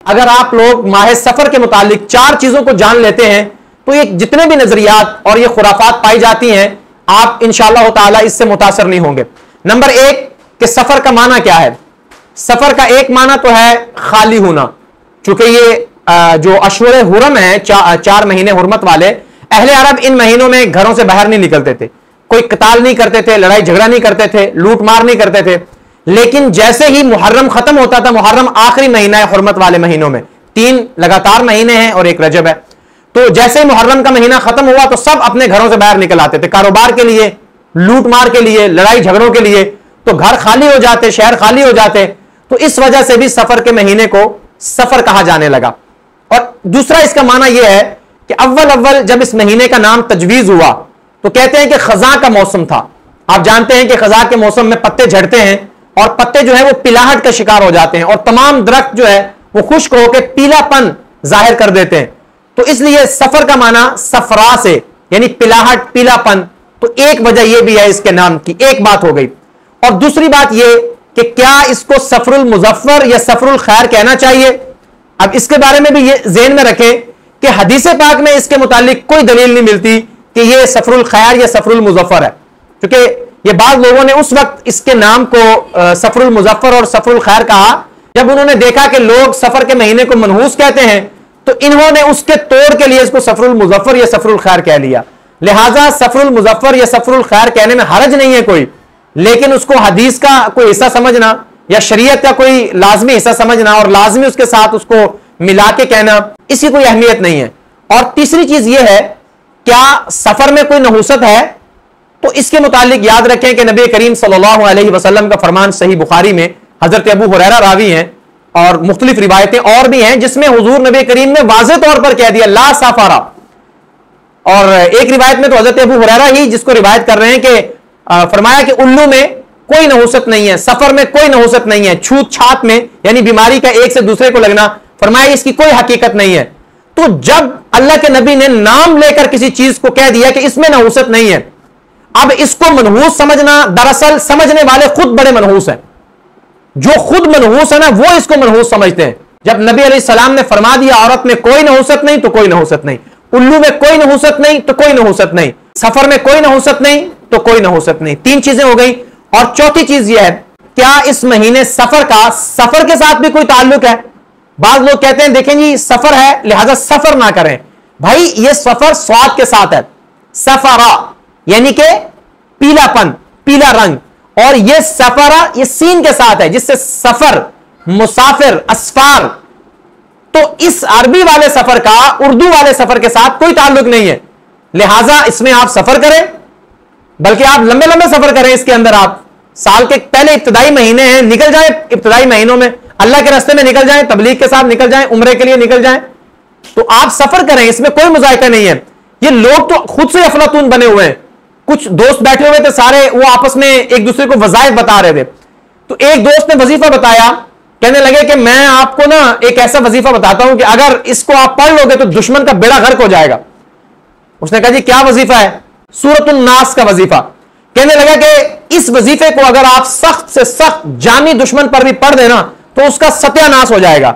अगर आप लोग माह सफर के मुतालिक 4 चीजों को जान लेते हैं तो ये जितने भी नजरियात और ये खुराफात पाई जाती हैं आप इंशाअल्लाह ताला इससे मुतासर नहीं होंगे। नंबर 1 कि सफर का माना क्या है। सफर का एक माना तो है खाली होना, चूंकि ये जो अशहुर हुरम है 4 महीने हुर्मत वाले, अहले अरब इन महीनों में घरों से बाहर नहीं निकलते थे, कोई कताल नहीं करते थे, लड़ाई झगड़ा नहीं करते थे, लूट मार नहीं करते थे। लेकिन जैसे ही मुहर्रम खत्म होता था, मुहर्रम आखिरी महीना है हुर्मत वाले महीनों में, 3 लगातार महीने हैं और एक रजब है, तो जैसे ही मुहर्रम का महीना खत्म हुआ तो सब अपने घरों से बाहर निकल आते थे, कारोबार के लिए, लूट मार के लिए, लड़ाई झगड़ों के लिए, तो घर खाली हो जाते, शहर खाली हो जाते। तो इस वजह से भी सफर के महीने को सफर कहा जाने लगा। और दूसरा इसका माना यह है कि अव्वल जब इस महीने का नाम तजवीज हुआ तो कहते हैं कि खजा का मौसम था। आप जानते हैं कि खजा के मौसम में पत्ते झड़ते हैं और पत्ते जो है वो पिलाहट का शिकार हो जाते हैं और तमाम दरख्त जो है वो खुश्क होकर पीलापन जाहिर कर देते हैं। तो इसलिए सफर का माना सफरा से यानी पिलाहट, पीलापन, तो एक वजह यह भी है इसके नाम की, एक बात हो गई। और दूसरी बात यह कि क्या इसको सफरुल मुजफ्फर या सफरुल खैर कहना चाहिए। अब इसके बारे में भी ये ज़हन में रखें कि हदीस पाक में इसके मुतालिक कोई दलील नहीं मिलती कि यह सफरुल खैर या सफरुल मुजफ्फर है, क्योंकि ये बाद लोगों ने उस वक्त इसके नाम को सफरुल मुजफ्फर और सफरुल खैर कहा जब उन्होंने देखा कि लोग सफर के महीने को मनहूस कहते हैं, तो इन्होंने उसके तोड़ के लिए इसको सफरुल मुजफ्फर या सफरुल खैर कह लिया। लिहाजा सफरुल मुजफ्फर या सफरुल खैर कहने में हरज नहीं है कोई, लेकिन उसको हदीस का कोई हिस्सा समझना या शरीयत का कोई लाजमी हिस्सा समझना और लाजमी उसके साथ उसको मिला के कहना, इसकी कोई अहमियत नहीं है। और तीसरी चीज यह है, क्या सफर में कोई नहूसत है, तो इसके मुतालिक याद रखें कि नबी करीम सल्लल्लाहु अलैहि वसल्लम का फरमान सही बुखारी में, हजरत अबू हुरैरा रावी हैं और मुख्तलिफ रिवायतें और भी हैं जिसमें हुजूर नबी करीम ने वाज़ेह तौर पर कह दिया ला सफरा। और एक रिवायत में तो हजरत अबू हुरैरा ही जिसको रिवायत कर रहे हैं कि फरमाया कि उल्लू में कोई नहूसत नहीं है, सफर में कोई नहूसत नहीं है, छूत छात में यानी बीमारी का एक से दूसरे को लगना, फरमाया इसकी कोई हकीकत नहीं है। तो जब अल्लाह के नबी ने नाम लेकर किसी चीज को कह दिया कि इसमें नहूसत नहीं है, अब इसको मनहूस समझना, दरअसल समझने वाले खुद बड़े मनहूस हैं। जो खुद मनहूस है ना वो इसको मनहूस समझते हैं। जब नबी अलैहिस्सलाम ने फरमा दिया औरत में कोई नहूसत नहीं तो कोई नहूसत नहीं, उल्लू में कोई नहूसत नहीं तो कोई नहूसत नहीं, सफर में कोई नहूसत नहीं तो कोई नहूसत नहीं, 3 चीजें हो गई। और चौथी चीज यह है, क्या इस महीने सफर का सफर के साथ भी कोई ताल्लुक है। बाज लोग कहते हैं देखें जी सफर है लिहाजा सफर ना करें। भाई ये सफर स्वाद के साथ है, सफरा यानी कि पीलापन, पीला रंग, और ये सफरा ये सीन के साथ है जिससे सफर, मुसाफिर, असफार। तो इस अरबी वाले सफर का उर्दू वाले सफर के साथ कोई ताल्लुक नहीं है, लिहाजा इसमें आप सफर करें, बल्कि आप लंबे लंबे सफर करें। इसके अंदर आप साल के पहले इब्तदाई महीने हैं, निकल जाए इब्तदाई महीनों में अल्लाह के रास्ते में निकल जाएं, तबलीग के साथ निकल जाएं, उम्रे के लिए निकल जाएं, तो आप सफर करें, इसमें कोई मुजाहिका नहीं है। ये लोग तो खुद से अफलातून बने हुए हैं। कुछ दोस्त बैठे हुए थे सारे, वो आपस में एक दूसरे को वज़ाइफ बता रहे थे। तो एक दोस्त ने वजीफा बताया, कहने लगे कि मैं आपको ना एक ऐसा वजीफा बताता हूं कि अगर इसको आप पढ़ लोगे तो दुश्मन का बेड़ा गर्क हो जाएगा। उसने कहा जी क्या वजीफा है? सूरतुन नास का वजीफा। कहने लगा कि इस वजीफे को अगर आप सख्त से सख्त जानी दुश्मन पर भी पढ़ देना तो उसका सत्यानाश हो जाएगा।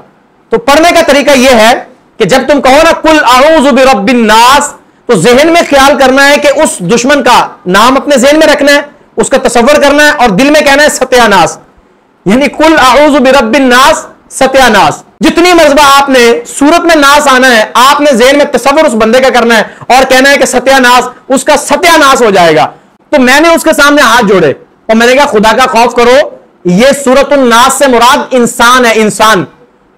तो पढ़ने का तरीका यह है कि जब तुम कहो ना कुल अऊज़ु बिरब्बिन नास, तो जहन में ख्याल करना है कि उस दुश्मन का नाम अपने जहन में रखना है, उसका तसव्वुर करना है और दिल में कहना है सत्यानाश, यानी कुल अऊज़ु बिरब्बिन नास, सत्यानाश। जितनी मर्तबा आपने सूरत में नास आना है, आपने जहन में तसव्वुर उस बंदे का करना है और कहना है कि सत्यानाश, उसका सत्यानाश हो जाएगा। तो मैंने उसके सामने हाथ जोड़े और मैंने कहा खुदा का खौफ करो, यह सूरतुन नास से मुराद इंसान है, इंसान,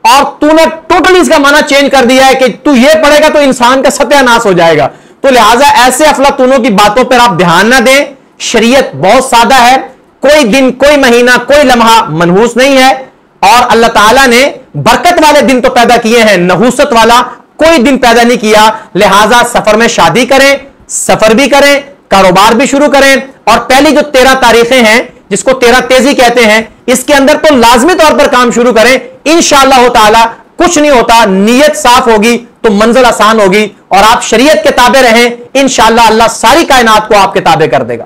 और तूने टोटली इसका माना चेंज कर दिया है कि तू ये पढ़ेगा तो इंसान का सत्यानाश हो जाएगा। तो लिहाजा ऐसे अफलातूनों की बातों पर आप ध्यान ना दें। शरीयत बहुत सादा है, कोई दिन, कोई महीना, कोई लम्हा मनहूस नहीं है, और अल्लाह ताला ने बरकत वाले दिन तो पैदा किए हैं, नहूसत वाला कोई दिन पैदा नहीं किया। लिहाजा सफर में शादी करें, सफर भी करें, कारोबार भी शुरू करें, और पहली जो 13 तारीखें हैं जिसको 13 तेजी कहते हैं, इसके अंदर तो लाजमी तौर पर काम शुरू करें। इंशाअल्लाह ताला कुछ नहीं होता, नीयत साफ होगी तो मंजिल आसान होगी और आप शरीयत के ताबे रहें। इंशाअल्लाह अल्लाह सारी कायनात को आपके ताबे कर देगा।